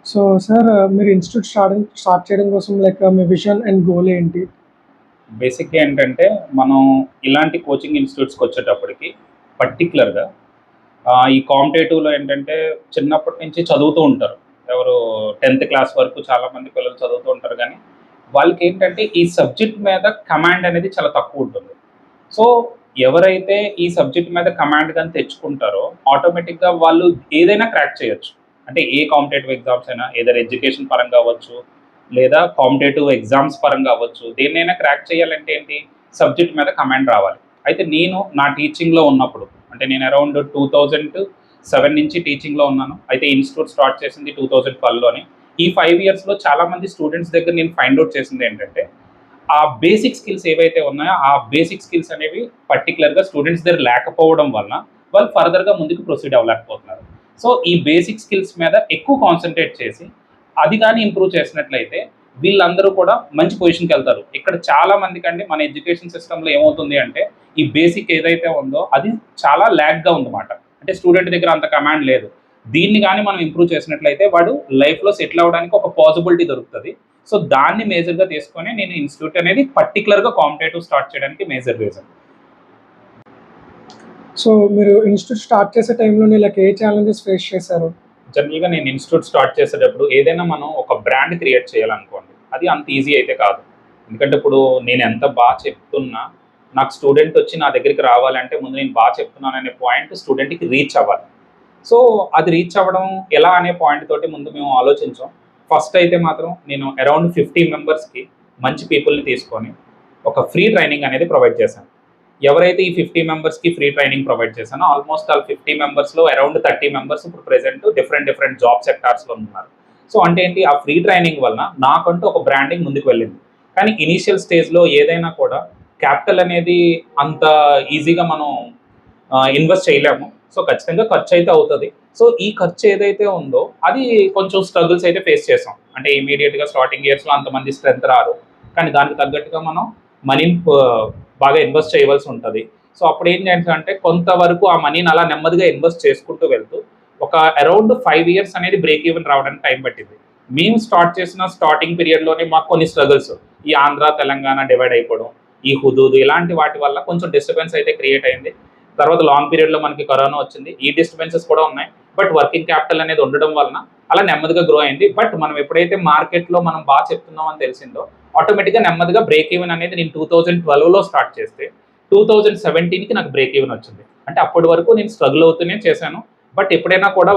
So sir మీరు institute start చేయడం కోసం మీ విజన్ అండ్ గోల్ ఏంటి? బేసిక్‌గా ఏంటంటే, మనం ఇలాంటి కోచింగ్ ఇన్‌స్టిట్యూట్స్‌కొచ్చేటప్పటికి పర్టిక్యులర్‌గా ఈ కాంపిటేటివ్‌లో ఏంటంటే, చిన్నప్పటి నుంచి చదువుతూ ఉంటారు. ఎవరు 10థ్ క్లాస్ వరకు చాలామంది పిల్లలు చదువుతూ ఉంటారు గానీ, వాళ్ళకేంటంటే ఈ సబ్జెక్ట్ మీద కమాండ్ అనేది చాలా తక్కువుంటుంది. సో, ఎవరైతే ఈ సబ్జెక్ట్ మీద కమాండ్ గాని తెచ్చుకుంటారో, ఆటోమేటిక్‌గా వాళ్ళు ఏదైనా క్రాక్ చేయొచ్చు. అంటే ఏ కాంపిటేటివ్ ఎగ్జామ్స్ అయినా, ఎయిదర్ ఎడ్యుకేషన్ పరంగా అవ్వచ్చు, లేదా కాంపిటేటివ్ ఎగ్జామ్స్ పరంగా అవ్వచ్చు. దేన్నైనా క్రాక్ చేయాలంటే ఏంటి? సబ్జెక్ట్ మీద కమాండ్ రావాలి. అయితే నేను నా టీచింగ్‌లో ఉన్నప్పుడు, అంటే నేను అరౌండ్ 2007 నుంచి టీచింగ్‌లో ఉన్నాను. అయితే ఇన్‌స్టిట్యూట్ స్టార్ట్ చేసింది 2012లోని. ఈ 5 ఇయర్స్‌లో చాలామంది స్టూడెంట్స్ దగ్గర నేను ఫైండ్ ఔట్ చేసిందేంటంటే, ఆ బేసిక్ స్కిల్స్ ఏవైతే ఉన్నాయో, ఆ బేసిక్ స్కిల్స్ అనేవి పర్టిక్యులర్‌గా స్టూడెంట్స్ దగ్గర లేకపోవడం వలన, వాళ్ళు ఫర్దర్‌గా ముందుకు ప్రొసీడ్ అవ్వలేకపోతున్నారు. సో, ఈ బేసిక్ స్కిల్స్ మీద ఎక్కువ కాన్సంట్రేట్ చేసి, అది గాని ఇంప్రూవ్ చేసినట్లయితే, వీళ్ళందరూ కూడా మంచి పొజిషన్‌కెళ్తారు. ఇక్కడ చాలా మందికండి మన ఎడ్యుకేషన్ సిస్టమ్‌లో ఏమవుతుంది అంటే, ఈ బేసిక్ ఏదైతే ఉందో, అది చాలా ల్యాగ్‌గా ఉందన్నమాట. అంటే స్టూడెంట్ దగ్గర అంత కమాండ్ లేదు. దీన్ని గాని మనం ఇంప్రూవ్ చేసినట్లయితే, వాడు లైఫ్‌లో సెటిల్ అవ్వడానికి ఒక పాసిబిలిటీ దొరుకుతది. సో దాన్ని మేజర్‌గా తీసుకొని నేను ఇన్‌స్టిట్యూట్ అనేది పర్టిక్యులర్‌గా కాంపిటేటివ్ స్టార్ట్ చేయడానికి మేజర్ రీజన్. సో మీరు ఇన్‌స్టిట్యూట్ స్టార్ట్ చేసే టైంలోనే ఏ ఛాలెంజెస్ ఫేస్ చేశారు? జనరల్‌గా నేను ఇన్‌స్టిట్యూట్ స్టార్ట్ చేసేటప్పుడు ఏదైనా మనం ఒక బ్రాండ్ క్రియేట్ చేయాలనుకోండి. అది అంత ఈజీ అయితే కాదు. ఎందుకంటే ఇప్పుడు నేను ఎంత చెప్తున్నా, నాకు స్టూడెంట్ వచ్చి నా దగ్గరికి రావాలంటే ముందు నేను చెప్తున్నాననే పాయింట్ స్టూడెంట్‌కి రీచ్ అవ్వాలి. సో అది రీచ్ అవ్వడం ఎలా అనే పాయింట్ తోటి ముందు మేము ఆలోచించాం. ఫస్ట్ అయితే మాత్రం నేను అరౌండ్ 50 మెంబర్స్‌కి మంచి పీపుల్‌ని తీసుకొని ఒక ఫ్రీ ట్రైనింగ్ అనేది ప్రొవైడ్ చేశాను. ఎవరైతే ఈ 50 మెంబర్స్‌కి ఫ్రీ ట్రైనింగ్ ప్రొవైడ్ చేశానో ఆల్మోస్ట్ ఆల్ 50 మెంబర్స్‌లో అరౌండ్ 30 మెంబర్స్ ఇప్పుడు ప్రెజెంట్ డిఫరెంట్ జాబ్ సెక్టార్స్‌లో ఉన్నారు. సో అంటే ఏంటి, ఆ ఫ్రీ ట్రైనింగ్ వలన నాకంటూ ఒక బ్రాండింగ్ ముందుకు వెళ్ళింది. కానీ ఇనీషియల్ స్టేజ్‌లో ఏదైనా కూడా క్యాపిటల్ అనేది అంత ఈజీగా మనం ఇన్వెస్ట్ చేయలేము. సో ఖచ్చితంగా ఖర్చు అయితే అవుతది. సో ఈ ఖర్చు ఏదైతే ఉందో అది కొంచెం స్ట్రగుల్స్ అయితే ఫేస్ చేసాం. అంటే ఇమ్మీడియేట్‌గా స్టార్టింగ్ ఇయర్స్‌లో అంతమంది స్ట్రెంత్ రారు. కానీ దానికి తగ్గట్టుగా మనం మనీని బాగా ఇన్వెస్ట్ చేయవలసి ఉంటది. సో అప్పుడు ఏం చేసామంటే కొంతవరకు ఆ మనీని అలా నెమ్మదిగా ఇన్వెస్ట్ చేసుకుంటూ వెళ్తూ ఒక అరౌండ్ 5 ఇయర్స్ అనేది బ్రేక్ ఈవెన్ రావడానికి టైం పట్టింది. మేము స్టార్ట్ చేసిన స్టార్టింగ్ పీరియడ్‌లోనే మాకు కొన్ని స్ట్రగుల్స్, ఈ ఆంధ్ర, తెలంగాణ డివైడ్ అయిపోవడం, ఈ హుదూద్ ఇలాంటి వాటి వల్ల కొంచెం డిస్టర్బెన్స్ అయితే క్రియేట్ అయింది. తర్వాత లాంగ్ పీరియడ్‌లో మనకి కరోనా వచ్చింది. ఈ డిస్టర్బెన్సెస్ కూడా ఉన్నాయి. బట్ వర్కింగ్ క్యాపిటల్ అనేది ఉండడం వలన అలా నెమ్మదిగా గ్రో అయింది. బట్ మనం ఎప్పుడైతే మార్కెట్‌లో మనం చెప్తున్నాం అని తెలిసిందో ఆటోమేటిక్‌గా నెమ్మదిగా బ్రేక్ ఈవెన్ అనేది నేను 2012లో స్టార్ట్ చేస్తే 2017కి నాకు బ్రేక్ ఈవెన్ వచ్చింది. అంటే అప్పటి వరకు నేను స్ట్రగుల్ అవుతూనే చేశాను. బట్ ఎప్పుడైనా కూడా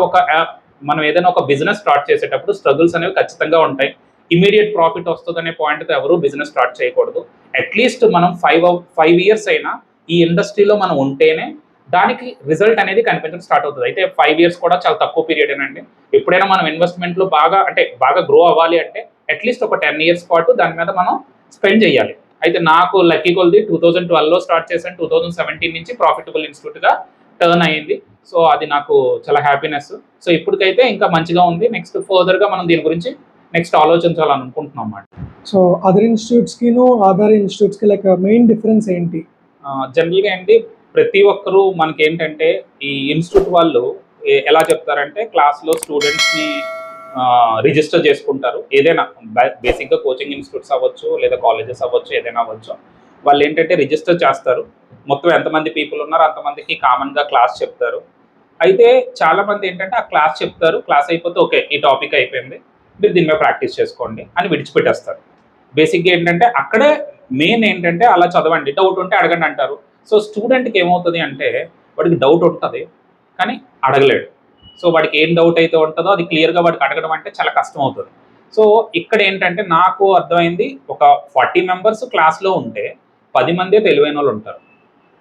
మనం ఏదైనా ఒక బిజినెస్ స్టార్ట్ చేసేటప్పుడు స్ట్రగుల్స్ అనేవి ఖచ్చితంగా ఉంటాయి. ఇమ్మీడియేట్ ప్రాఫిట్ వస్తదనే పాయింట్‌తో ఎవరు బిజినెస్ స్టార్ట్ చేయకూడదు. అట్‌లీస్ట్ మనం 5 ఇయర్స్ అయినా ఈ ఇండస్ట్రీలో మనం ఉంటేనే దానికి రిజల్ట్ అనేది కనిపించడం స్టార్ట్ అవుతది. అయితే 5 ఇయర్స్ కూడా చాలా తక్కువ పీరియడేనండి. ఎప్పుడైనా మనం ఇన్వెస్ట్‌మెంట్‌లో బాగా గ్రో అవ్వాలి అంటే అట్‌లీస్ట్ ఒక 10 ఇయర్స్ పాటు దాని మీద మనం స్పెండ్ చేయాలి. అయితే నాకు లక్కీ కొలిది 2012లో స్టార్ట్ చేశాను. 2017 నుంచి ప్రాఫిటబుల్ ఇన్‌స్టిట్యూట్‌గా టర్న్ అయింది. సో అది నాకు చాలా హ్యాపీనెస్. సో ఇప్పటికైతే ఇంకా మంచిగా ఉంది. నెక్స్ట్ ఫర్దర్‌గా మనం దీని గురించి నెక్స్ట్ ఆలోచించాలని అనుకుంటున్నాం మాట. సో అదర్ ఇన్‌స్టిట్యూట్స్‌కిను, అదర్ ఇన్‌స్టిట్యూట్స్‌కి మెయిన్ డిఫరెన్స్ ఏంటి? జనరల్‌గా అండి ప్రతి ఒక్కరు మనకేంటంటే ఈ ఇన్‌స్టిట్యూట్ వాళ్ళు ఎలా చెప్తారంటే క్లాస్‌లో స్టూడెంట్స్‌ని రిజిస్టర్ చేసుకుంటారు. ఏదైనా బేసిక్‌గా కోచింగ్ ఇన్‌స్టిట్యూట్స్ అవ్వచ్చు, లేదా కాలేజెస్ అవ్వచ్చు, ఏదైనా అవ్వచ్చు. వాళ్ళేంటంటే రిజిస్టర్ చేస్తారు. మొత్తం ఎంతమంది పీపుల్ ఉన్నారో అంతమందికి కామన్‌గా క్లాస్ చెప్తారు. అయితే చాలామంది ఏంటంటే ఆ క్లాస్ చెప్తారు. క్లాస్ అయిపోతే ఓకే. ఈ టాపిక్ అయిపోయింది. మీరు దీని మీద ప్రాక్టీస్ చేసుకోండి అని విడిచిపెట్టేస్తారు. బేసిక్‌గా ఏంటంటే అక్కడే మెయిన్ ఏంటంటే అలా చదవండి. డౌట్ ఉంటే అడగండి అంటారు. సో స్టూడెంట్‌కి ఏమవుతది అంటే వాడికి డౌట్ ఉంటది. కానీ అడగలేడు. సో వాడికి ఏం డౌట్ అయితే ఉంటదో అది క్లియర్‌గా వాడికి అడగడం అంటే చాలా కష్టం అవుతది. సో ఇక్కడ ఏంటంటే నాకు అర్థమైంది ఒక 40 మెంబర్స్ క్లాస్‌లో ఉంటే 10 మందే తెలివైనోళ్ళు ఉంటారు.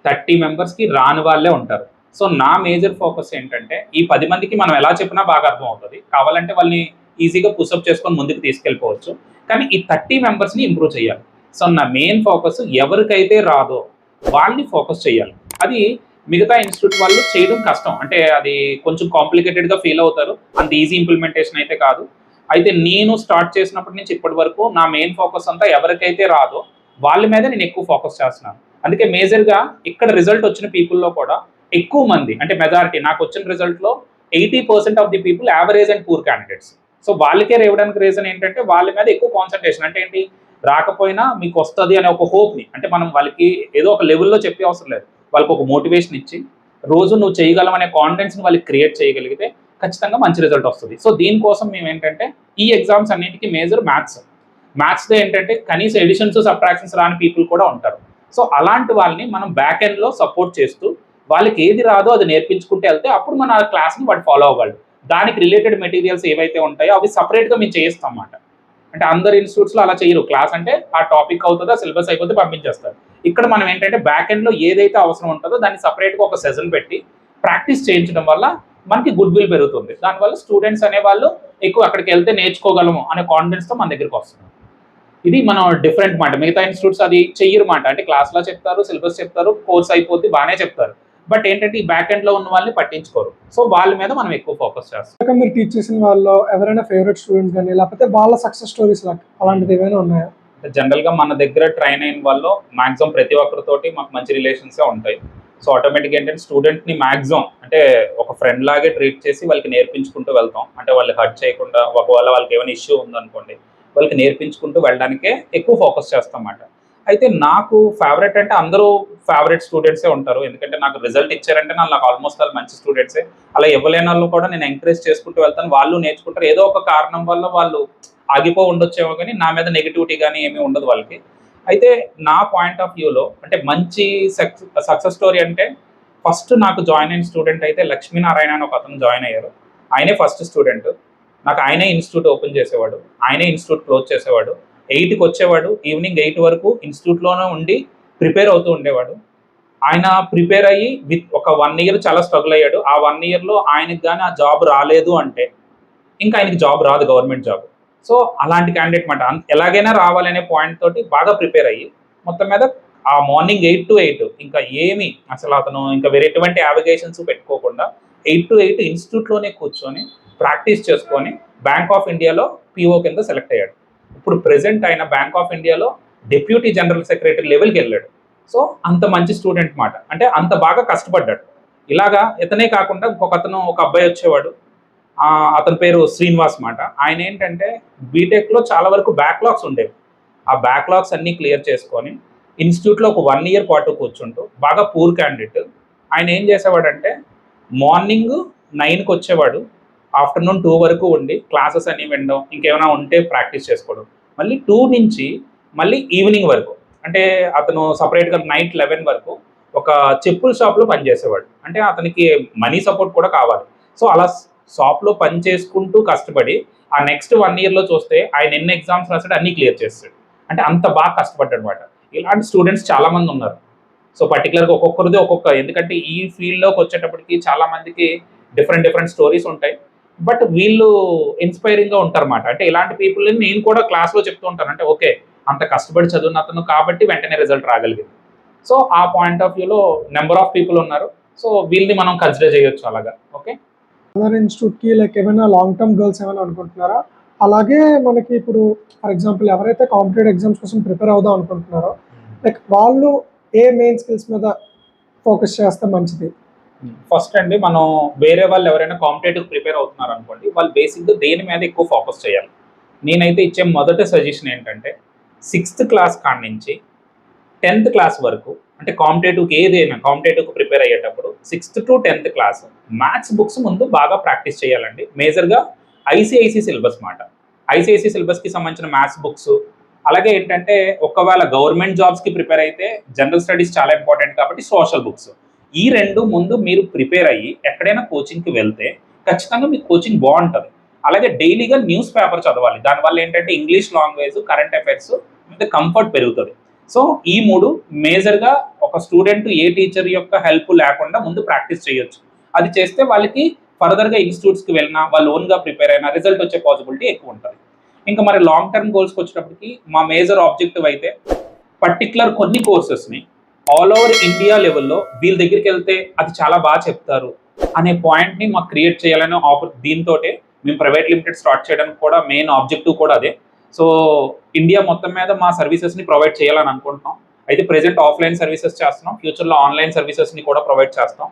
30 మెంబర్స్‌కి రాని వాళ్ళే ఉంటారు. సో నా మేజర్ ఫోకస్ ఏంటంటే ఈ 10 మందికి మనం ఎలా చెప్పినా బాగా అర్థమవుతది. కావాలంటే వాళ్ళని ఈజీగా పుషప్ చేసుకొని ముందుకు తీసుకెళ్ళిపోవచ్చు. కానీ ఈ 30 మెంబర్స్‌ని ఇంప్రూవ్ చేయాలి. సో నా మెయిన్ ఫోకస్ ఎవరికైతే రాదో వాళ్ళని ఫోకస్ చేయాలి. అది మిగతా ఇన్‌స్టిట్యూట్ వాళ్ళు చేయడం కష్టం. అంటే అది కొంచెం కాంప్లికేటెడ్‌గా ఫీల్ అవుతారు. అంత ఈజీ ఇంప్లిమెంటేషన్ అయితే కాదు. అయితే నేను స్టార్ట్ చేసినప్పటి నుంచి ఇప్పటి వరకు నా మెయిన్ ఫోకస్ అంతా ఎవరికైతే రాదో వాళ్ళ మీద నేను ఎక్కువ ఫోకస్ చేస్తున్నాను. అందుకే మేజర్‌గా ఇక్కడ రిజల్ట్ వచ్చిన పీపుల్‌లో కూడా ఎక్కువ మంది అంటే మెజారిటీ నాకు వచ్చిన రిజల్ట్‌లో 80% of the people average and poor candidates. So వాళ్ళకే రేవడానికి రీజన్ ఏంటంటే వాళ్ళ మీద ఎక్కువ కాన్సన్ట్రేషన్. అంటే ఏంటి, రాకపోయినా మీకు వస్తుంది అనే ఒక హోప్ని, అంటే మనం వాళ్ళకి ఏదో ఒక లెవెల్లో చెప్పే అవసరం లేదు, వాళ్ళకి ఒక మోటివేషన్ ఇచ్చి రోజు నువ్వు చేయగలం అనే కాన్ఫిడెన్స్ని వాళ్ళకి క్రియేట్ చేయగలిగితే ఖచ్చితంగా మంచి రిజల్ట్ వస్తుంది. సో దీనికోసం మేము ఏంటంటే ఈ ఎగ్జామ్స్ అన్నింటికి మేజర్ మ్యాథ్స్తో ఏంటంటే కనీస ఎడిషన్స్ సబ్ట్రాక్షన్స్ రాని పీపుల్ కూడా ఉంటారు. సో అలాంటి వాళ్ళని మనం బ్యాక్ ఎండ్లో సపోర్ట్ చేస్తూ వాళ్ళకి ఏది రాదో అది నేర్పించుకుంటే వెళ్తే అప్పుడు మన క్లాస్ని వాడు ఫాలో అవ్వాలి. దానికి రిలేటెడ్ మెటీరియల్స్ ఏవైతే ఉంటాయో అవి సపరేట్గా మేము చేయిస్తాం అన్నమాట. అంటే అందరు ఇన్స్టిట్యూట్స్లో అలా చేయరు. క్లాస్ అంటే ఆ టాపిక్ అవుతుందో సిలబస్ అయిపోతే పంపించేస్తారు. ఇక్కడ మనం ఏంటంటే బ్యాక్ ఎండ్లో ఏదైతే అవసరం ఉంటుందో దాన్ని సపరేట్గా ఒక సెషన్ పెట్టి ప్రాక్టీస్ చేయించడం వల్ల మనకి గుడ్ విల్ పెరుగుతుంది. దానివల్ల స్టూడెంట్స్ అనేవాళ్ళు ఎక్కువ అక్కడికి వెళ్తే నేర్చుకోగలము అనే కాన్ఫిడెన్స్తో మన దగ్గరికి వస్తున్నారు. ఇది మనం డిఫరెంట్ మాట. మిగతా ఇన్స్టిట్యూట్స్ అది చెయ్యరు మాట. అంటే క్లాస్లో చెప్తారు, సిలబస్ చెప్తారు, కోర్స్ అయిపోద్ది, బాగానే చెప్తారు. బట్ ఏంటంటే ఈ బ్యాక్ ఎండ్లో ఉన్న వాళ్ళని పట్టించుకోరు. సో వాళ్ళ మీద మనం ఎక్కువ ఫోకస్ చేస్తాం. మీరు టీచ్ చేసిన వాళ్ళు ఎవరైనా ఫేవరెట్ స్టూడెంట్ కానీ లేకపోతే వాళ్ళ సక్సెస్ స్టోరీస్ అలాంటిది ఏమైనా ఉన్నాయా? జనరల్గా మన దగ్గర ట్రైన్ అయిన వాళ్ళు మాక్సిమం ప్రతి ఒక్కరితోటి మాకు మంచి రిలేషన్సే ఉంటాయి. సో ఆటోమేటిక్గా ఏంటంటే స్టూడెంట్ని మాక్సిమం అంటే ఒక ఫ్రెండ్ లాగే ట్రీట్ చేసి వాళ్ళకి నేర్పించుకుంటూ వెళ్తాం. అంటే వాళ్ళకి హర్ట్ చేయకుండా, ఒకవేళ వాళ్ళకి ఏమైనా ఇష్యూ ఉందనుకోండి వాళ్ళకి నేర్పించుకుంటూ వెళ్ళడానికే ఎక్కువ ఫోకస్ చేస్తాం అన్నమాట. అయితే నాకు ఫేవరెట్ అంటే అందరూ ఫేవరెట్ స్టూడెంట్సే ఉంటారు. ఎందుకంటే నాకు రిజల్ట్ ఇచ్చారంటే నాకు ఆల్మోస్ట్ వాళ్ళు మంచి స్టూడెంట్సే. అలా ఇవ్వలేని వాళ్ళు కూడా నేను ఎంకరేజ్ చేసుకుంటూ వెళ్తాను. వాళ్ళు నేర్చుకుంటారు. ఏదో ఒక కారణం వల్ల వాళ్ళు ఆగిపో ఉండొచ్చేమో కానీ నా మీద నెగిటివిటీ కానీ ఏమీ ఉండదు వాళ్ళకి. అయితే నా పాయింట్ ఆఫ్ వ్యూలో అంటే మంచి సక్సెస్ స్టోరీ అంటే ఫస్ట్ నాకు జాయిన్ అయిన స్టూడెంట్ అయితే లక్ష్మీనారాయణ అని ఒక అతను జాయిన్ అయ్యారు. ఆయనే ఫస్ట్ స్టూడెంట్. నాకు ఆయనే ఇన్స్టిట్యూట్ ఓపెన్ చేసేవాడు, ఆయనే ఇన్స్టిట్యూట్ క్లోజ్ చేసేవాడు. 8కి వచ్చేవాడు, ఈవినింగ్ 8 వరకు ఇన్స్టిట్యూట్లోనే ఉండి ప్రిపేర్ అవుతూ ఉండేవాడు. ఆయన ప్రిపేర్ అయ్యి ఒక 1 ఇయర్ చాలా స్ట్రగుల్ అయ్యాడు. ఆ 1 ఇయర్లో ఆయనకి కానీ ఆ జాబ్ రాలేదు అంటే ఇంకా ఆయనకి జాబ్ రాదు, గవర్నమెంట్ జాబ్. సో అలాంటి క్యాండిడేట్ మాట. ఎలాగైనా రావాలనే పాయింట్ తోటి బాగా ప్రిపేర్ అయ్యి మొత్తం మీద ఆ మార్నింగ్ 8 to 8 ఇంకా ఏమి అసలు అతను ఇంకా వేరే ఎటువంటి యావిగేషన్స్ పెట్టుకోకుండా 8 to 8 ఇన్స్టిట్యూట్లోనే కూర్చొని ప్రాక్టీస్ చేసుకొని బ్యాంక్ ఆఫ్ ఇండియాలో పిఓ కింద సెలెక్ట్ అయ్యాడు. ఇప్పుడు ప్రెసెంట్ ఆయన బ్యాంక్ ఆఫ్ ఇండియాలో డిప్యూటీ జనరల్ సెక్రటరీ లెవెల్కి వెళ్ళాడు. సో అంత మంచి స్టూడెంట్ మాట. అంటే అంత బాగా కష్టపడ్డాడు. ఇలాగా ఇతనే కాకుండా ఇంకొక అతను, ఒక అబ్బాయి వచ్చేవాడు, అతని పేరు శ్రీనివాస్ మాట. ఆయన ఏంటంటే బీటెక్లో చాలా వరకు బ్యాక్లాగ్స్ ఉండేవి. ఆ బ్యాక్లాగ్స్ అన్నీ క్లియర్ చేసుకొని ఇన్స్టిట్యూట్లో ఒక 1 ఇయర్ పాటు కూర్చుంటూ బాగా పూర్ క్యాండిడేట్. ఆయన ఏం చేసేవాడంటే మార్నింగ్ 9కి వచ్చేవాడు, ఆఫ్టర్నూన్ 2 వరకు ఉండి క్లాసెస్ అన్నీ వినడం, ఇంకేమైనా ఉంటే ప్రాక్టీస్ చేసుకోవడం, మళ్ళీ 2 నుంచి మళ్ళీ ఈవినింగ్ వరకు, అంటే అతను సపరేట్గా నైట్ 11 వరకు ఒక చెప్పుల షాప్లో పనిచేసేవాడు. అంటే అతనికి మనీ సపోర్ట్ కూడా కావాలి. సో అలా షాప్లో పని చేసుకుంటూ కష్టపడి ఆ నెక్స్ట్ 1 ఇయర్లో చూస్తే ఆయన ఎన్ని ఎగ్జామ్స్ రాసాడు అన్నీ క్లియర్ చేస్తాడు. అంటే అంత బాగా కష్టపడ్డాడు అనమాట. ఇలాంటి స్టూడెంట్స్ చాలామంది ఉన్నారు. సో పర్టికులర్గా ఒక్కొక్కరిది ఎందుకంటే ఈ ఫీల్డ్లోకి వచ్చేటప్పటికి చాలామందికి డిఫరెంట్ స్టోరీస్ ఉంటాయి. బట్ వీళ్ళు ఇన్స్పైరింగ్గా ఉంటారన్నమాట. అంటే ఇలాంటి పీపుల్ని నేను కూడా క్లాస్లో చెప్తూ ఉంటాను. అంటే ఓకే, అంత కష్టపడి చదివిన అతను కాబట్టి వెంటనే రిజల్ట్ రాగలిగింది. సో ఆ పాయింట్ ఆఫ్ వ్యూలో నెంబర్ ఆఫ్ పీపుల్ ఉన్నారు. సో వీళ్ళని మనం కన్సిడర్ చేయొచ్చు అలాగా. ఓకే, అదర్ ఇన్స్టిట్యూట్కి ఏమైనా లాంగ్ టర్మ్ గోల్స్ ఏమైనా అనుకుంటున్నారా? అలాగే మనకి ఇప్పుడు ఫర్ ఎగ్జాంపుల్ ఎవరైతే కాంపిటేటివ్ ఎగ్జామ్స్ కోసం ప్రిపేర్ అవుదాం అనుకుంటున్నారో వాళ్ళు ఏ మెయిన్ స్కిల్స్ మీద ఫోకస్ చేస్తే మంచిది? ఫస్ట్ అండి, మనం వేరే వాళ్ళు ఎవరైనా కాంపిటేటివ్ ప్రిపేర్ అవుతున్నారు అనుకోండి, వాళ్ళు బేసిక్గా దేని మీద ఎక్కువ ఫోకస్ చేయాలి. నేనైతే ఇచ్చే మొదటి సజెషన్ ఏంటంటే 6th క్లాస్ కాడి నుంచి 10th క్లాస్ వరకు, అంటే కాంపిటేటివ్కి ప్రిపేర్ అయ్యేటప్పుడు 6th to 10th class maths books ముందు బాగా ప్రాక్టీస్ చేయాలండి. మేజర్గా ఐసిఐసి సిలబస్ మాట. ఐసిఐసి సిలబస్కి సంబంధించిన మ్యాథ్స్ బుక్స్, అలాగే ఏంటంటే ఒకవేళ గవర్నమెంట్ జాబ్స్కి ప్రిపేర్ అయితే జనరల్ స్టడీస్ చాలా ఇంపార్టెంట్ కాబట్టి సోషల్ బుక్స్. ఈ 2 ముందు మీరు ప్రిపేర్ అయ్యి ఎక్కడైనా కోచింగ్కి వెళ్తే ఖచ్చితంగా మీకు కోచింగ్ బాగుంటుంది. అలాగే డైలీగా న్యూస్ పేపర్ చదవాలి. దానివల్ల ఏంటంటే ఇంగ్లీష్ లాంగ్వేజ్, కరెంట్ అఫైర్స్ మీద కంఫర్ట్ పెరుగుతుంది. సో ఈ 3 మేజర్గా ఒక స్టూడెంట్ ఏ టీచర్ యొక్క హెల్ప్ లేకుండా ముందు ప్రాక్టీస్ చేయొచ్చు. అది చేస్తే వాళ్ళకి ఫర్దర్గా ఇన్స్టిట్యూట్స్కి వెళ్ళినా వాళ్ళు ఓన్గా ప్రిపేర్ అయినా రిజల్ట్ వచ్చే పాసిబిలిటీ ఎక్కువ ఉంటుంది. ఇంకా మరి లాంగ్ టర్మ్ గోల్స్కి వచ్చేటప్పటికి మా మేజర్ ఆబ్జెక్టివ్ అయితే పర్టికులర్ కొన్ని కోర్సెస్ని ఆల్ ఓవర్ ఇండియా లెవెల్లో వీళ్ళ దగ్గరికి వెళ్తే అది చాలా బాగా చెప్తారు అనే పాయింట్ని మాకు క్రియేట్ చేయాలనే దీంతో మేము ప్రైవేట్ లిమిటెడ్ స్టార్ట్ చేయడానికి కూడా మెయిన్ ఆబ్జెక్టివ్ కూడా అదే. సో ఇండియా మొత్తం మీద మా సర్వీసెస్ని ప్రొవైడ్ చేయాలని అనుకుంటున్నాం. అయితే ప్రెజెంట్ ఆఫ్లైన్ సర్వీసెస్ చేస్తున్నాం, ఫ్యూచర్లో ఆన్లైన్ సర్వీసెస్ని కూడా ప్రొవైడ్ చేస్తాం.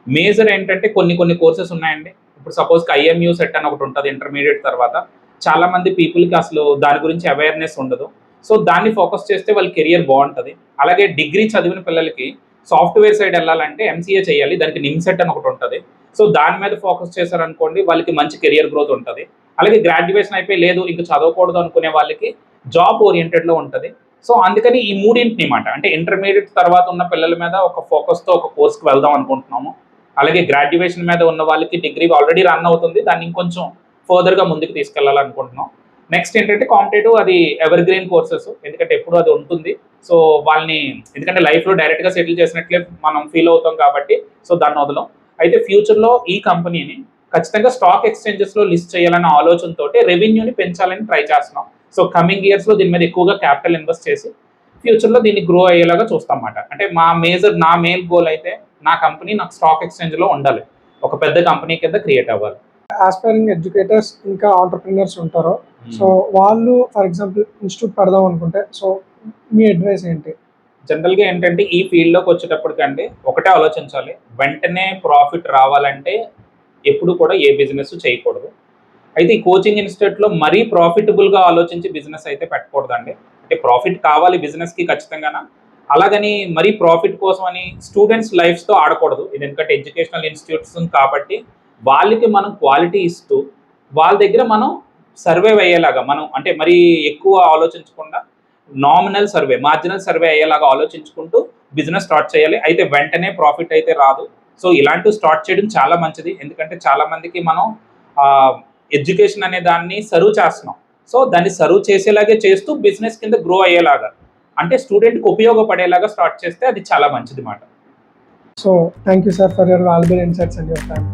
మేజర్ ఏంటంటే కొన్ని కోర్సెస్ ఉన్నాయండి. ఇప్పుడు సపోజ్ IMU సెట్ అని ఒకటి ఉంటుంది ఇంటర్మీడియట్ తర్వాత. చాలా మంది పీపుల్కి అసలు దాని గురించి అవేర్నెస్ ఉండదు. సో దాన్ని ఫోకస్ చేస్తే వాళ్ళ కెరియర్ బాగుంటుంది. అలాగే డిగ్రీ చదివిన పిల్లలకి సాఫ్ట్వేర్ సైడ్ వెళ్ళాలంటే MCA చేయాలి, దానికి నిమ్సెట్ అని ఒకటి ఉంటుంది. సో దాని మీద ఫోకస్ చేశారనుకోండి వాళ్ళకి మంచి కెరియర్ గ్రోత్ ఉంటుంది. అలాగే గ్రాడ్యుయేషన్ అయిపోయి లేదు ఇంకా చదవకూడదు అనుకునే వాళ్ళకి జాబ్ ఓరియంటెడ్లో ఉంటుంది. సో అందుకని ఈ మూడింటిని మాట అంటే ఇంటర్మీడియట్ తర్వాత ఉన్న పిల్లల మీద ఒక ఫోకస్తో ఒక కోర్స్కి వెళ్దాం అనుకుంటున్నాము. అలాగే గ్రాడ్యుయేషన్ మీద ఉన్న వాళ్ళకి డిగ్రీ ఆల్రెడీ రన్ అవుతుంది, దాన్ని ఇంకొంచెం ఫర్దర్గా ముందుకు తీసుకెళ్లాలనుకుంటున్నాం. నెక్స్ట్ ఏంటంటే కాంపిటేటివ్, అది ఎవర్ గ్రీన్ కోర్సెస్, ఎందుకంటే ఎప్పుడు అది ఉంటుంది. సో వాళ్ళని ఎందుకంటే లైఫ్లో డైరెక్ట్గా సెటిల్ చేసినట్లే మనం ఫీల్ అవుతాం కాబట్టి సో దాన్ని వదలం. అయితే ఫ్యూచర్లో ఈ కంపెనీని ఖచ్చితంగా స్టాక్ ఎక్స్చేంజెస్లో లిస్ట్ చేయాలన్న ఆలోచనతో రెవెన్యూని పెంచాలని ట్రై చేస్తున్నాం. సో కమింగ్ ఇయర్స్లో దీని మీద ఎక్కువగా క్యాపిటల్ ఇన్వెస్ట్ చేసి ఫ్యూచర్లో దీన్ని గ్రో అయ్యేలాగా చూస్తాం అన్నమాట. అంటే నా మెయిన్ గోల్ అయితే నా కంపెనీ నాకు స్టాక్ ఎక్స్చేంజ్లో ఉండాలి, ఒక పెద్ద కంపెనీ కింద క్రియేట్ అవ్వాలి. ఆస్పైరింగ్ ఎడ్యుకేటర్స్ ఇంకా ఆంటర్ప్రినర్స్ ఉంటారో, సో వాళ్ళు ఫర్ ఎగ్జాంపుల్ ఇన్స్టిట్యూట్ పెడదాం అనుకుంటే సో మీ అడ్వైస్ ఏంటి? జనరల్గా ఏంటంటే ఈ ఫీల్డ్లోకి వచ్చేటప్పటికంటే ఒకటే ఆలోచించాలి, వెంటనే ప్రాఫిట్ రావాలంటే ఎప్పుడు కూడా ఏ బిజినెస్ చేయకూడదు. అయితే ఈ కోచింగ్ ఇన్స్టిట్యూట్లో మరీ ప్రాఫిటబుల్గా ఆలోచించి బిజినెస్ అయితే పెట్టకూడదండి. అంటే ప్రాఫిట్ కావాలి బిజినెస్కి ఖచ్చితంగా, అలాగని మరీ ప్రాఫిట్ కోసం అని స్టూడెంట్స్ లైఫ్స్తో ఆడకూడదు. ఇది ఎందుకంటే ఎడ్యుకేషనల్ ఇన్స్టిట్యూట్స్ కాబట్టి వాళ్ళకి మనం క్వాలిటీ ఇస్తూ వాళ్ళ దగ్గర మనం సర్వే అయ్యేలాగా మనం అంటే మరీ ఎక్కువ ఆలోచించకుండా నామినల్ సర్వే, మార్జినల్ సర్వే అయ్యేలాగా ఆలోచించుకుంటూ బిజినెస్ స్టార్ట్ చేయాలి. అయితే వెంటనే ప్రాఫిట్ అయితే రాదు. సో ఇలాంటివి స్టార్ట్ చేయడం చాలా మంచిది, ఎందుకంటే చాలా మందికి మనం ఎడ్యుకేషన్ అనే దాన్ని సర్వ్ చేస్తున్నాం. సో దాన్ని సర్వ్ చేసేలాగే చేస్తూ బిజినెస్ కింద గ్రో అయ్యేలాగా అంటే స్టూడెంట్కి ఉపయోగపడేలాగా స్టార్ట్ చేస్తే అది చాలా మంచిది మాట. So thank you sir for your valuable insights and your time.